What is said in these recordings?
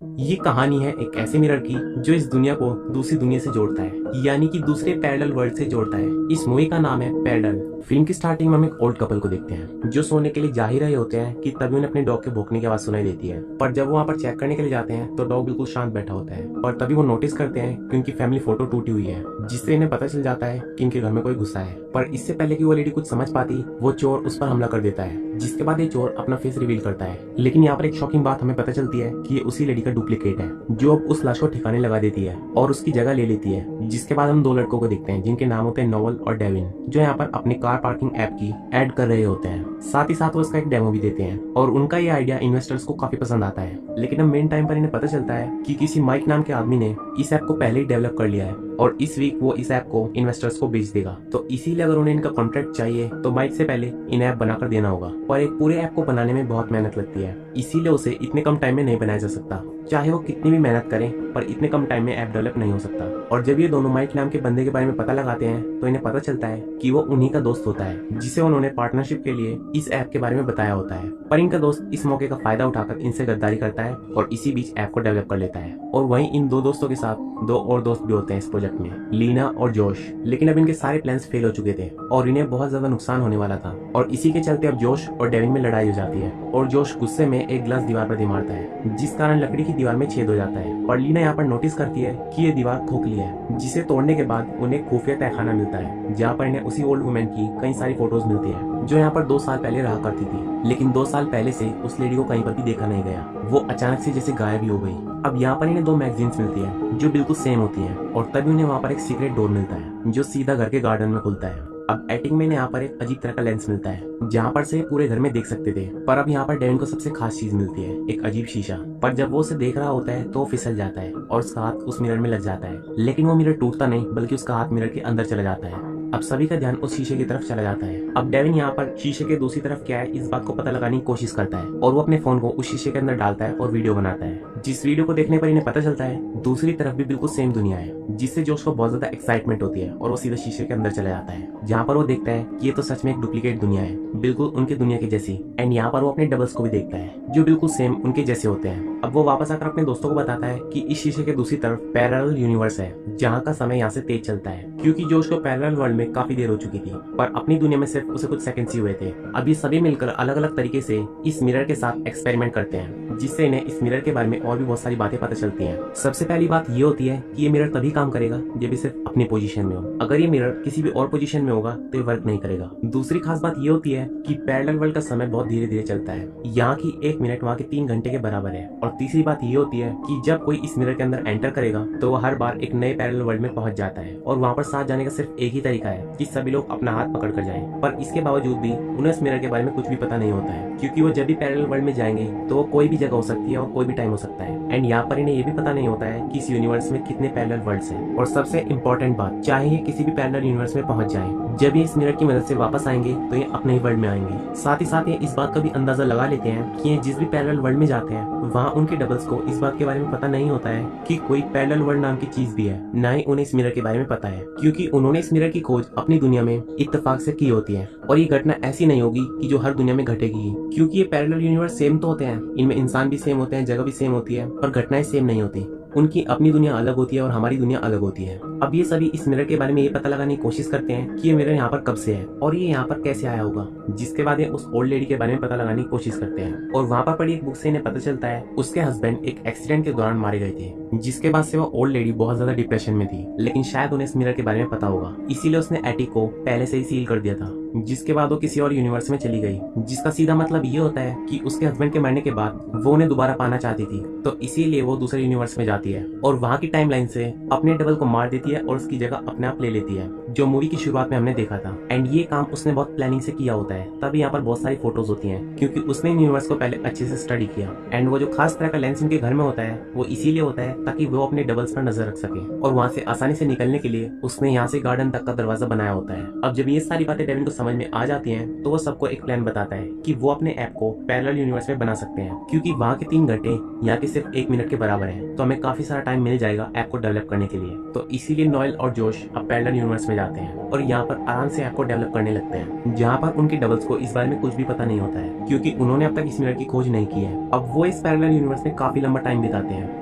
ये कहानी है एक ऐसे मिरर की जो इस दुनिया को दूसरी दुनिया से जोड़ता है, यानी कि दूसरे पैरेलल वर्ल्ड से जोड़ता है। इस मूवी का नाम है पैरेलल। फिल्म की स्टार्टिंग में हम एक ओल्ड कपल को देखते हैं जो सोने के लिए जा ही रहे होते हैं कि तभी उन्हें अपने डॉग के भौंकने की आवाज सुनाई देती है। पर जब वो वहाँ पर चेक करने के लिए जाते हैं तो डॉग बिल्कुल शांत बैठा होता है। और तभी वो नोटिस करते हैं कि उनकी फैमिली फोटो टूटी हुई है, जिससे इन्हें पता चल जाता है कि इनके घर में कोई घुसा है। पर इससे पहले कि वो लेडी कुछ समझ पाती, वो चोर उस पर हमला कर देता है, जिसके बाद ये चोर अपना फेस रिवील करता है। लेकिन यहाँ पर एक शॉकिंग बात हमें पता चलती है कि ये उसी लेडी का डुप्लीकेट है जो अब उस लाश को ठिकाने लगा देती है और उसकी जगह ले लेती है। जिसके बाद हम दो लड़कों को देखते हैं जिनके नाम होते हैं नोवल और डेविन, जो यहाँ पर अपनी कार पार्किंग ऐप की ऐड कर रहे होते हैं। साथ ही साथ वो इसका एक डेमो भी देते हैं और उनका ये आइडिया इन्वेस्टर्स को काफी पसंद आता है। लेकिन अब मेन टाइम पर इन्हें पता चलता है कि किसी माइक नाम के आदमी ने इस ऐप को पहले ही डेवलप कर लिया है और इस वीक वो इस ऐप को इन्वेस्टर्स को बेच देगा। तो इसीलिए अगर उन्हें इनका कॉन्ट्रैक्ट चाहिए तो माइक से पहले इन ऐप बनाकर देना होगा। पर एक पूरे ऐप को बनाने में बहुत मेहनत लगती है, इसीलिए उसे इतने कम टाइम में नहीं बनाया जा सकता। चाहे वो कितनी भी मेहनत करें पर इतने कम टाइम में ऐप डेवलप नहीं हो सकता। और जब ये दोनों माइक नाम के बंदे के बारे में पता लगाते हैं तो इन्हें पता चलता है कि वो उन्हीं का दोस्त होता है जिसे उन्होंने पार्टनरशिप के लिए इस ऐप के बारे में बताया होता है। पर इनका दोस्त इस मौके का फायदा उठाकर इनसे गद्दारी करता है और इसी बीच ऐप को डेवलप कर लेता है। और वहीं इन दो दोस्तों के साथ दो और दोस्त भी होते हैं इस प्रोजेक्ट में, लीना और जोश। लेकिन अब इनके सारे प्लान्स फेल हो चुके थे और इन्हें बहुत ज्यादा नुकसान होने वाला था। और इसी के चलते अब जोश और डेविन में लड़ाई हो जाती है और जोश गुस्से में एक ग्लास दीवार पर दे मारता है, जिस कारण लकड़ी की दीवार में छेद हो जाता है। और लीना यहाँ पर नोटिस करती है कि ये दीवार खोखली है, जिसे तोड़ने के बाद उन्हें खुफिया तहखाना मिलता है जहाँ पर इन्हें उसी ओल्ड वुमेन की कई सारी फोटोज मिलती है जो यहाँ पर 2 साल पहले रहा करती थी। लेकिन 2 साल पहले से उस लेडी को कहीं पर भी देखा नहीं गया, वो अचानक से जैसे गायब ही हो गई। अब यहाँ पर इन्हें 2 मैगजीन्स मिलती है जो बिल्कुल सेम होती है और तभी उन्हें वहाँ पर एक सीक्रेट डोर मिलता है जो सीधा घर के गार्डन में खुलता है। अब एटिंग में यहाँ पर एक अजीब तरह का लेंस मिलता है जहाँ पर से पूरे घर में देख सकते थे। पर अब यहाँ पर डेविन को सबसे खास चीज मिलती है, एक अजीब शीशा। पर जब वो उसे देख रहा होता है तो वो फिसल जाता है और उसका हाथ उस मिरर में लग जाता है। लेकिन वो मिरर टूटता नहीं बल्कि उसका हाथ मिरर के अंदर चला जाता है। अब सभी का ध्यान उस शीशे की तरफ चला जाता है। अब डेविन यहाँ पर शीशे के दूसरी तरफ क्या है इस बात को पता लगाने की कोशिश करता है और वो अपने फोन को उस शीशे के अंदर डालता है और वीडियो बनाता है। जिस वीडियो को देखने पर इन्हें पता चलता है दूसरी तरफ भी बिल्कुल सेम दुनिया है, जिससे जोश को बहुत ज्यादा एक्साइटमेंट होती है और वो सीधा शीशे के अंदर चला जाता है जहाँ पर वो देखता है कि ये तो सच में एक डुप्लीकेट दुनिया है, बिल्कुल उनकी दुनिया की जैसी। एंड यहाँ पर वो अपने डबल्स को भी देखता है जो बिल्कुल सेम उनके जैसे होते हैं। अब वो वापस आकर अपने दोस्तों को बताता है कि इस शीशे के दूसरी तरफ पैरेलल यूनिवर्स है जहाँ का समय यहाँ से तेज चलता है, क्योंकि जोश को पैरेलल वर्ल्ड में काफी देर हो चुकी थी पर अपनी दुनिया में सिर्फ उसे कुछ सेकंड्स ही हुए थे। अब ये सभी मिलकर अलग अलग तरीके से इस मिरर के साथ एक्सपेरिमेंट करते हैं, जिससे इन्हें इस मिरर के बारे में और भी बहुत सारी बातें पता चलती हैं। सबसे पहली बात ये होती है कि ये मिरर तभी काम करेगा जब ये सिर्फ अपनी पोजीशन में हो। अगर ये मिरर किसी भी और पोजीशन में होगा तो ये वर्क नहीं करेगा। दूसरी खास बात ये होती है कि पैरेलल वर्ल्ड का समय बहुत धीरे धीरे चलता है, यहाँ की 1 मिनट वहाँ के 3 घंटे के बराबर है। और तीसरी बात ये होती है कि जब कोई इस मिरर के अंदर एंटर करेगा तो वो हर बार एक नए पैरेलल वर्ल्ड में पहुंच जाता है और वहाँ पर साथ जाने का सिर्फ एक ही तरीका है कि सभी लोग अपना हाथ पकड़ कर जाएं। पर इसके बावजूद भी उन्हें इस मिरर के बारे में कुछ भी पता नहीं होता है, क्योंकि वो जब भी पैरेलल वर्ल्ड में जाएंगे तो वो कोई भी जगह हो सकती है और कोई भी टाइम हो सकता है। एंड यहाँ पर इन्हें ये भी पता नहीं होता है कि इस यूनिवर्स में कितने पैरेलल वर्ल्ड्स हैं। और सबसे इम्पोर्टेंट बात, चाहे ये किसी भी पैरेलल यूनिवर्स में पहुंच जाए, जब ये इस मिरर की मदद से वापस आएंगे तो ये अपने ही वर्ल्ड में आएंगे। साथ ही साथ ये इस बात का भी अंदाजा लगा लेते हैं कि ये जिस भी पैरेलल वर्ल्ड में जाते हैं वहाँ उनके डबल्स को इस बात के बारे में पता नहीं होता है कि कोई पैरेलल वर्ल्ड नाम की चीज भी है, ना ही उन्हें इस मिरर के बारे में पता है, क्योंकि उन्होंने इस मिरर की खोज अपनी दुनिया में इत्तेफाक से की होती है। और ये घटना ऐसी नहीं होगी कि जो हर दुनिया में घटेगी, क्योंकि ये पैरेलल यूनिवर्स सेम तो होते हैं, इनमें इंसान भी सेम होते हैं, जगह भी सेम होती है, पर घटनाएं सेम नहीं होती। उनकी अपनी दुनिया अलग होती है और हमारी दुनिया अलग होती है। अब ये सभी इस मिरर के बारे में ये पता लगाने की कोशिश करते हैं कि ये मिरर यहाँ पर कब से है और ये यहाँ पर कैसे आया होगा, जिसके बाद ये उस ओल्ड लेडी के बारे में पता लगाने की कोशिश करते हैं। और वहाँ पर पड़ी एक बुक से इन्हें पता चलता है उसके हस्बैंड एक एक्सीडेंट के दौरान मारे गए थे, जिसके बाद से वो ओल्ड लेडी बहुत ज्यादा डिप्रेशन में थी। लेकिन शायद उन्हें इस मिरर के बारे में पता होगा, इसीलिए उसने एटिक को पहले से ही सील कर दिया था, जिसके बाद वो किसी और यूनिवर्स में चली गई, जिसका सीधा मतलब ये होता है कि उसके हस्बैंड के मरने के बाद वो उन्हें दोबारा पाना चाहती थी, तो इसीलिए वो दूसरे यूनिवर्स में जाती है और वहाँ की टाइमलाइन से अपने डबल को मार देती है और उसकी जगह अपने आप ले लेती है, जो मूवी की शुरुआत में हमने देखा था। एंड ये काम उसने बहुत प्लानिंग से किया होता है, तभी यहाँ पर बहुत सारी फोटोज होती हैं, क्योंकि उसने यूनिवर्स को पहले अच्छे से स्टडी किया। एंड वो जो खास तरह का लेंस इनके घर में होता है वो इसीलिए होता है ताकि वो अपने डबल्स पर नजर रख सके, और वहाँ से आसानी से निकलने के लिए उसने यहाँ से गार्डन तक का दरवाजा बनाया होता है। अब जब ये सारी बातें डेविन को समझ में आ जाती हैं तो वो सबको एक प्लान बताता है कि वो अपने ऐप को पैरेलल यूनिवर्स में बना सकते हैं, क्योंकि वहाँ के 3 घंटे यहाँ के सिर्फ 1 मिनट के बराबर है, तो हमें काफी सारा टाइम मिल जाएगा ऐप को डेवलप करने के लिए। तो इसीलिए नोएल और जोश अब पैरेलल यूनिवर्स में जाते हैं और यहाँ पर आराम से ऐप को डेवलप करने लगते हैं, जहाँ पर उनके डबल्स को इस बारे में कुछ भी पता नहीं होता है क्योंकि उन्होंने अब तक इस मिरर की खोज नहीं की है। अब वो इस पैरेलल यूनिवर्स में काफी लंबा टाइम बिताते हैं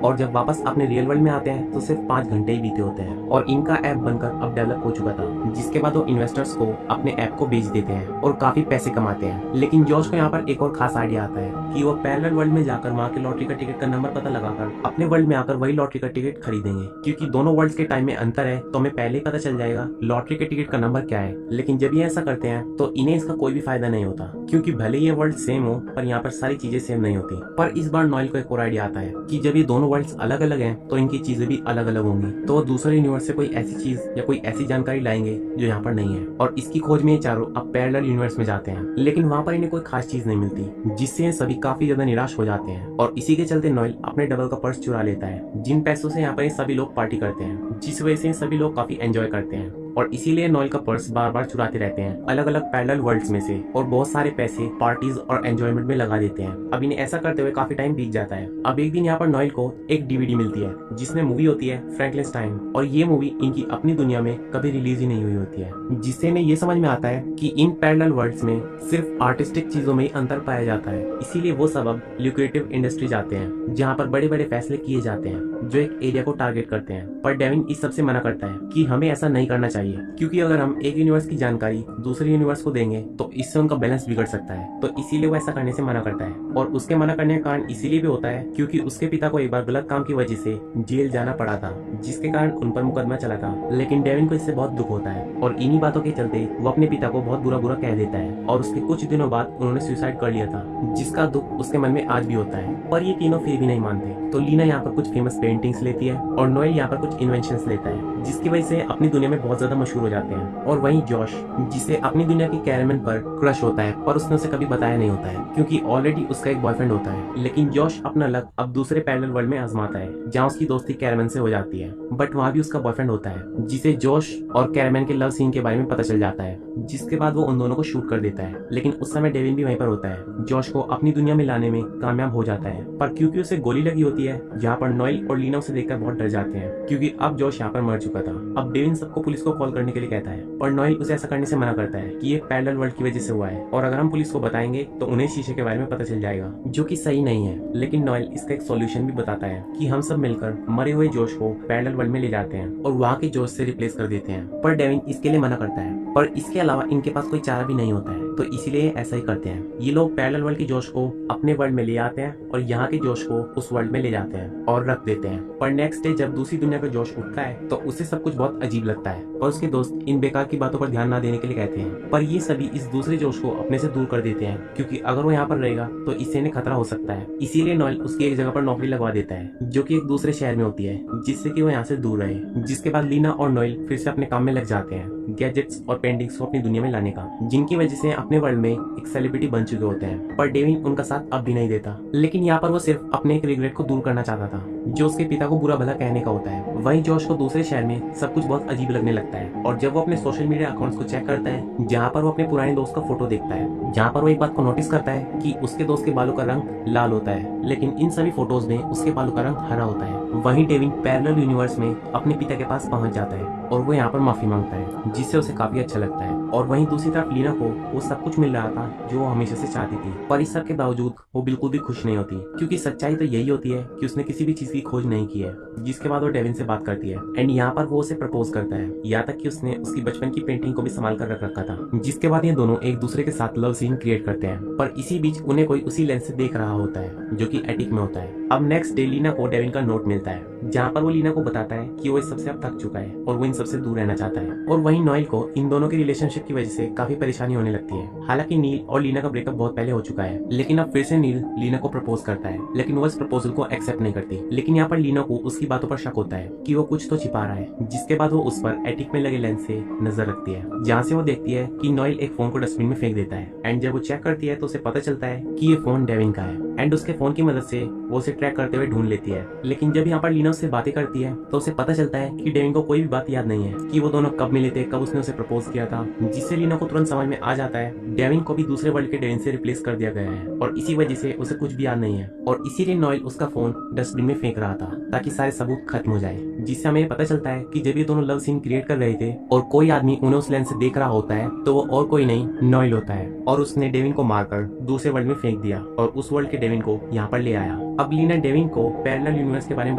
और जब वापस अपने रियल वर्ल्ड में आते हैं तो सिर्फ 5 घंटे ही बीते होते हैं और इनका ऐप बनकर अब डेवलप हो चुका था, जिसके बाद वो इन्वेस्टर्स को अपने ऐप को बेच देते हैं और काफी पैसे कमाते हैं। लेकिन जॉश को यहाँ पर एक और खास आइडिया आता है कि वो पैरेलल वर्ल्ड में जाकर वहाँ के लॉटरी का टिकट का नंबर पता लगाकर अपने वर्ल्ड में आकर वही लॉटरी का टिकट खरीदेंगे, क्योंकि दोनों वर्ल्ड्स के टाइम में अंतर है तो हमें पहले ही पता चल जाएगा लॉटरी के टिकट का नंबर क्या है। लेकिन जब ये ऐसा करते हैं तो इन्हें इसका कोई भी फायदा नहीं होता, क्योंकि भले ये वर्ल्ड सेम हो पर यहाँ पर सारी चीजें सेम नहीं होती। पर इस बार नॉयल को एक और आइडिया आता है कि जब ये दोनों वर्ल्ड्स अलग अलग हैं तो इनकी चीजें भी अलग अलग होंगी, तो वो दूसरे यूनिवर्स से कोई ऐसी चीज या कोई ऐसी जानकारी लाएंगे जो यहाँ पर नहीं है और इसकी खोज में ये चारों अब पैरेलल यूनिवर्स में जाते हैं। लेकिन वहाँ पर इन्हें कोई खास चीज नहीं मिलती, जिससे ये सभी काफी ज्यादा निराश हो जाते हैं और इसी के चलते नॉयल अपने डबल का पर्स चुरा लेता है, जिन पैसों से यहाँ पर सभी लोग पार्टी करते हैं, जिस वजह से सभी लोग काफी एंजॉय करते हैं और इसीलिए नॉयल का पर्स बार बार चुराते रहते हैं अलग अलग पैरेलल वर्ल्ड्स में से और बहुत सारे पैसे पार्टीज और एंजॉयमेंट में लगा देते हैं। अब इन्हें ऐसा करते हुए काफी टाइम बीत जाता है। अब एक दिन यहाँ पर नॉयल को एक डीवीडी मिलती है जिसमें मूवी होती है फ्रैंकलिनस्टाइन, और ये मूवी इनकी अपनी दुनिया में कभी रिलीज ही नहीं हुई होती है, जिससे इन्हें ये समझ में आता है कि इन पैरेलल वर्ल्ड्स में सिर्फ आर्टिस्टिक चीजों में ही अंतर पाया जाता है। इसीलिए वो सब अब ल्यूक्रेटिव इंडस्ट्री जाते हैं जहाँ पर बड़े बड़े फैसले किए जाते हैं जो एक एरिया को टारगेट करते हैं। पर डेविन इस सबसे मना करता है कि हमें ऐसा नहीं करना चाहिए, क्योंकि अगर हम एक यूनिवर्स की जानकारी दूसरे यूनिवर्स को देंगे तो इससे उनका बैलेंस बिगड़ सकता है। तो इसीलिए वो ऐसा करने से मना करता है और उसके मना करने का कारण इसीलिए भी होता है क्योंकि उसके पिता को एक बार गलत काम की वजह से जेल जाना पड़ा था, जिसके कारण उन पर मुकदमा चला था। लेकिन डेविन को इससे बहुत दुख होता है और इन्हीं बातों के चलते वो अपने पिता को बहुत बुरा बुरा कह देता है और उसके कुछ दिनों बाद उन्होंने सुसाइड कर लिया था, जिसका दुख उसके मन में आज भी होता है। पर ये तीनों फिर भी नहीं मानते, तो लीना यहाँ पर कुछ फेमस पेंटिंग्स लेती है और नोएल यहाँ पर कुछ इन्वेंशंस लेता है, जिसकी वजह से अपनी दुनिया में बहुत ज्यादा मशहूर हो जाते हैं। और वहीं जॉश, जिसे अपनी दुनिया की कैरेमन पर क्रश होता है पर उसने उसे कभी बताया नहीं होता है क्योंकि ऑलरेडी उसका एक बॉयफ्रेंड होता है। लेकिन जॉश अपना लक अब दूसरे पैरेलल वर्ल्ड में आजमाता है जहाँ उसकी दोस्ती कैरेमन से हो जाती है, बट वहाँ भी उसका बॉयफ्रेंड होता है जिसे जॉश और कैरेमन के लव सीन के बारे में पता चल जाता है, जिसके बाद वो उन दोनों को शूट कर देता है। लेकिन उस समय डेविन भी वहीं पर होता है, जॉश को अपनी दुनिया में लाने में कामयाब हो जाता है, पर क्योंकि उसे गोली लगी होती है जहाँ पर नोएल और लीना उसे देखकर बहुत डर जाते हैं क्योंकि अब जॉश यहाँ पर मर चुका था। अब डेविन सबको पुलिस को कॉल करने के लिए कहता है पर नोएल उसे ऐसा करने से मना करता है कि ये पैरेलल वर्ल्ड की वजह से हुआ है और अगर हम पुलिस को बताएंगे तो उन्हें शीशे के बारे में पता चल जाएगा, जो कि सही नहीं है। लेकिन नोएल इसका एक सॉल्यूशन भी बताता है कि हम सब मिलकर मरे हुए जोश को पैरेलल वर्ल्ड में ले जाते हैं और वहाँ के जोश से रिप्लेस कर देते हैं। पर डेविन इसके लिए मना करता है, पर इसके अलावा इनके पास कोई चारा भी नहीं होता है, तो इसीलिए ऐसा ही करते हैं। ये लोग पैरेलल वर्ल्ड के जोश को अपने वर्ल्ड में ले आते हैं और यहाँ के जोश को उस वर्ल्ड में ले जाते हैं और रख देते हैं। पर नेक्स्ट डे जब दूसरी दुनिया का जोश उठता है तो उसे सब कुछ बहुत अजीब लगता है और उसके दोस्त इन बेकार की बातों पर ध्यान न देने के लिए कहते हैं। पर ये सभी इस दूसरे जोश को अपने से दूर कर देते हैं क्योंकि अगर वो यहाँ पर रहेगा तो इससे इन्हें खतरा हो सकता है। इसीलिए नोएल उसकी एक जगह पर नौकरी लगवा देता है जो कि एक दूसरे शहर में होती है, जिससे कि वो यहाँ से दूर रहे। जिसके बाद लीना और नोएल फिर से अपने काम में लग जाते हैं गैजेट्स और पेंटिंग्स को अपनी दुनिया में लाने का, जिनकी वजह से अपने वर्ल्ड में एक सेलिब्रिटी बन चुके होते हैं। पर डेविन उनका साथ अब भी नहीं देता, लेकिन यहाँ पर वो सिर्फ अपने एक रिग्रेट को दूर करना चाहता था जो उसके पिता को बुरा भला कहने का होता है। वहीं जॉश को दूसरे शहर में सब कुछ बहुत अजीब लगने लगता है और जब वो अपने सोशल मीडिया अकाउंट्स को चेक करता है जहाँ पर वो अपने पुराने दोस्त का फोटो देखता है, जहाँ पर वो एक बात को नोटिस करता है कि उसके दोस्त के बालों का रंग लाल होता है लेकिन इन सभी फोटोज में उसके बालों का रंग हरा होता है। वहीं डेविन पैरेलल यूनिवर्स में अपने पिता के पास पहुंच जाता है और वो यहाँ पर माफी मांगता है, जिससे उसे काफी अच्छा लगता है। और वहीं दूसरी तरफ लीना को वो सब कुछ मिल रहा था जो वो हमेशा से चाहती थी, पर इस सब के बावजूद वो बिल्कुल भी खुश नहीं होती क्योंकि सच्चाई तो यही होती है कि उसने किसी भी चीज की खोज नहीं की है। जिसके बाद वो डेविन से बात करती है एंड यहाँ पर वो उसे प्रपोज करता है, यहाँ तक कि उसने उसकी बचपन की पेंटिंग को भी संभाल कर रख रखा था। जिसके बाद ये दोनों एक दूसरे के साथ लव सीन क्रिएट करते हैं, पर इसी बीच उन्हें कोई उसी लेंस से देख रहा होता है जो कि एटिक में होता है। अब नेक्स्ट डे लीना को डेविन का नोट मिलता है जहाँ पर वो लीना को बताता है कि वो इस सबसे अब थक चुका है और वो इन सबसे दूर रहना चाहता है। और वहीं नोएल को इन दोनों की रिलेशनशिप की वजह से काफी परेशानी होने लगती है। हालांकि नील और लीना का ब्रेकअप बहुत पहले हो चुका है, लेकिन अब फिर से नील लीना को प्रपोज करता है, लेकिन वो इस प्रपोजल को एक्सेप्ट नहीं करती। लेकिन यहाँ पर लीना को उसकी बातों पर शक होता है कि वो कुछ तो छिपा रहा है, जिसके बाद वो उस पर एटिक में लगे लेंस से नजर रखती है, जहाँ से वो देखती है कि नोएल एक फोन को डस्टबिन में फेंक देता है। एंड जब वो चेक करती है तो उसे पता चलता है कि ये फोन डेविन का है एंड उसके फोन की मदद से वो उसे ट्रैक करते हुए ढूंढ लेती है। लेकिन जब यहाँ पर लीना उससे बातें करती है तो उसे पता चलता है कि डेविन को कोई भी बात याद नहीं है कि वो दोनों कब मिले थे, कब उसने उसे प्रपोज किया था, जिससे लीना को तुरंत समझ में आ जाता है डेविन को भी दूसरे वर्ल्ड के डेविन से रिप्लेस कर दिया गया है और इसी वजह से उसे कुछ भी याद नहीं है। और इसीलिए नॉयल उसका फोन डस्टबिन में फेंक रहा था ताकि सारे सबूत खत्म हो जाए, जिससे हमें पता चलता है कि जब ये दोनों लव सीन क्रिएट कर रहे थे और कोई आदमी उन्हें उस लेंस से देख रहा होता है तो वो और कोई नहीं नॉयल होता है और उसने डेविन को मारकर दूसरे वर्ल्ड में फेंक दिया और उस वर्ल्ड के डेविन को यहाँ पर ले आया। अब लीना डेविन को पैरेलल यूनिवर्स के बारे में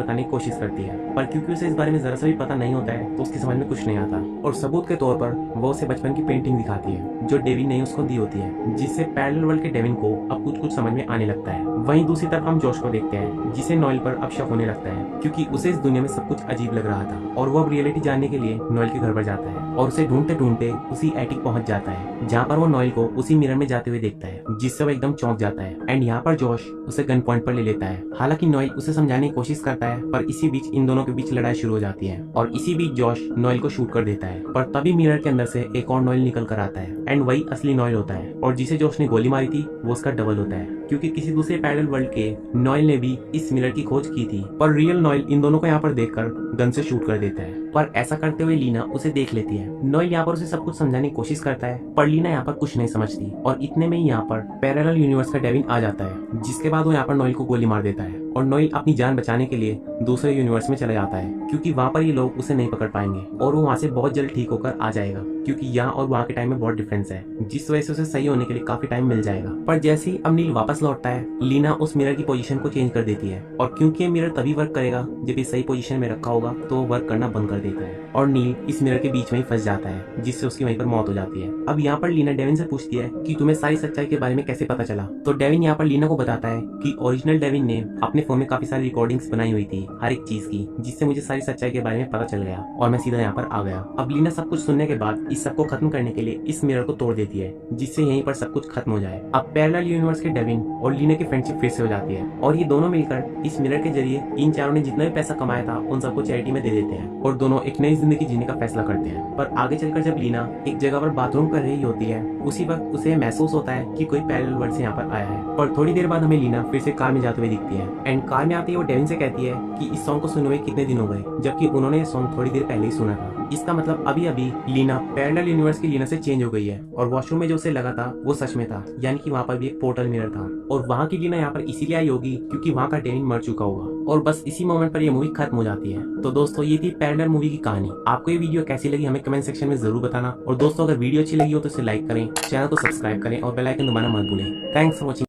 बताने की कोशिश करती है, पर क्योंकि उसे इस बारे में जरा सा भी पता नहीं होता है तो उसकी समझ में कुछ नहीं आता और सबूत के तौर पर वो उसे बचपन की पेंटिंग दिखाती है जो डेविन ने उसको दी होती है, जिससे पैरेलल वर्ल्ड के डेविन को अब कुछ समझ में आने लगता है। वहीं दूसरी तरफ हम जोश को देखते हैं जिसे नॉयल पर अब शक होने लगता है क्योंकि उसे इस दुनिया में सब कुछ अजीब लग रहा था और वो अब रियलिटी जानने के लिए नॉयल के घर पर जाता है और उसे ढूंढते ढूंढते उसी एटिक पहुंच जाता है जहाँ पर वो नॉयल को उसी मिरर में जाते हुए देखता है, जिससे वो एकदम चौंक जाता है एंड यहाँ पर जोश उसे गन पॉइंट पर ले लेता है। हालांकि नॉयल उसे समझाने की कोशिश करता है पर इसी बीच इन दोनों के बीच लड़ाई शुरू हो जाती है और इसी बीच जोश नॉयल को शूट कर देता है, पर तभी मिरर के अंदर से एक और नॉयल निकल कर आता है एंड वही असली नॉयल होता है और जिसे जोश ने गोली मारी थी वो उसका डबल होता है क्योंकि किसी दूसरे पैरेलल वर्ल्ड के नॉयल ने भी इस मिरर की खोज की थी, पर रियल नॉयल इन दोनों को यहाँ पर देखकर गन से शूट कर देता है। पर ऐसा करते हुए लीना उसे देख लेती है। नॉयल यहाँ पर उसे सब कुछ समझाने की कोशिश करता है पर लीना यहाँ पर कुछ नहीं समझती और इतने में ही यहाँ पर पैरेलल यूनिवर्स का डेविन आ जाता है, जिसके बाद वो यहाँ पर नॉयल को गोली मार देता है और नॉयल अपनी जान बचाने के लिए दूसरे यूनिवर्स में चला जाता है क्योंकि वहाँ पर ये लोग उसे नहीं पकड़ पाएंगे और वो वहाँ से बहुत जल्द ठीक होकर आ जाएगा क्योंकि यहाँ और वहाँ के टाइम में बहुत डिफरेंस है, जिस वजह से उसे सही होने के लिए काफी टाइम मिल जाएगा। पर जैसे ही अब नील वापस लौटता है लीना उस मिरर की पोजीशन को चेंज कर देती है और क्योंकि ये मिरर तभी वर्क करेगा जब ये सही पोजीशन में रखा होगा तो वो वर्क करना बंद कर देता है और नील इस मिरर के बीच में ही फंस जाता है, जिससे उसकी वहीं पर मौत हो जाती है। अब यहाँ पर लीना डेविन से पूछती है कि तुम्हें सारी सच्चाई के बारे में कैसे पता चला, तो डेविन यहाँ पर लीना को बताता है कि ओरिजिनल डेविन ने अपने फोन में काफी सारी रिकॉर्डिंग्स बनाई हुई थी हर एक चीज की, जिससे मुझे सारी सच्चाई के बारे में पता चल गया और मैं सीधा यहाँ पर आ गया। अब लीना सब कुछ सुनने के बाद इस सब को खत्म करने के लिए इस मिरर को तोड़ देती है जिससे यहीं पर सब कुछ खत्म हो जाए। अब पैरेलल यूनिवर्स के डेविन और लीना की फ्रेंडशिप फिर से हो जाती है और ये दोनों मिलकर इस मिरर के जरिए इन चारों ने जितना भी पैसा कमाया था उन सबको चैरिटी में दे देते हैं और दोनों एक नई जिंदगी जीने का फैसला करते हैं। पर आगे चलकर जब लीना एक जगह पर बाथरूम कर रही होती है उसी वक्त उसे महसूस होता है कि कोई पैरेलल वर्ल्ड से यहाँ पर आया है। पर थोड़ी देर बाद हमें लीना फिर से कार में जाते हुए दिखती है एंड कार में आते ही वो डेविन से कहती है कि इस सॉन्ग को सुने हुए कितने दिन हो गए, जबकि उन्होंने ये सॉन्ग थोड़ी देर पहले ही सुना था। इसका मतलब अभी अभी लीना पैरेलल यूनिवर्स की लीना से चेंज हो गई है और वॉशरूम में जो उसे लगा था वो सच में था, यानी कि वहाँ पर भी एक पोर्टल मिरर था और वहाँ की लीना यहाँ पर इसीलिए आई होगी क्योंकि वहाँ का डेविन मर चुका होगा और बस इसी मोमेंट पर ये मूवी खत्म हो जाती है। तो दोस्तों ये थी पैरेलल मूवी की कहानी। आपको ये वीडियो कैसी लगी हमें कमेंट सेक्शन में जरूर बताना और दोस्तों अगर वीडियो अच्छी लगी हो तो इसे लाइक करें, चैनल को सब्सक्राइब करें और बेल आइकन दबाना मत भूलें। Thanks for watching.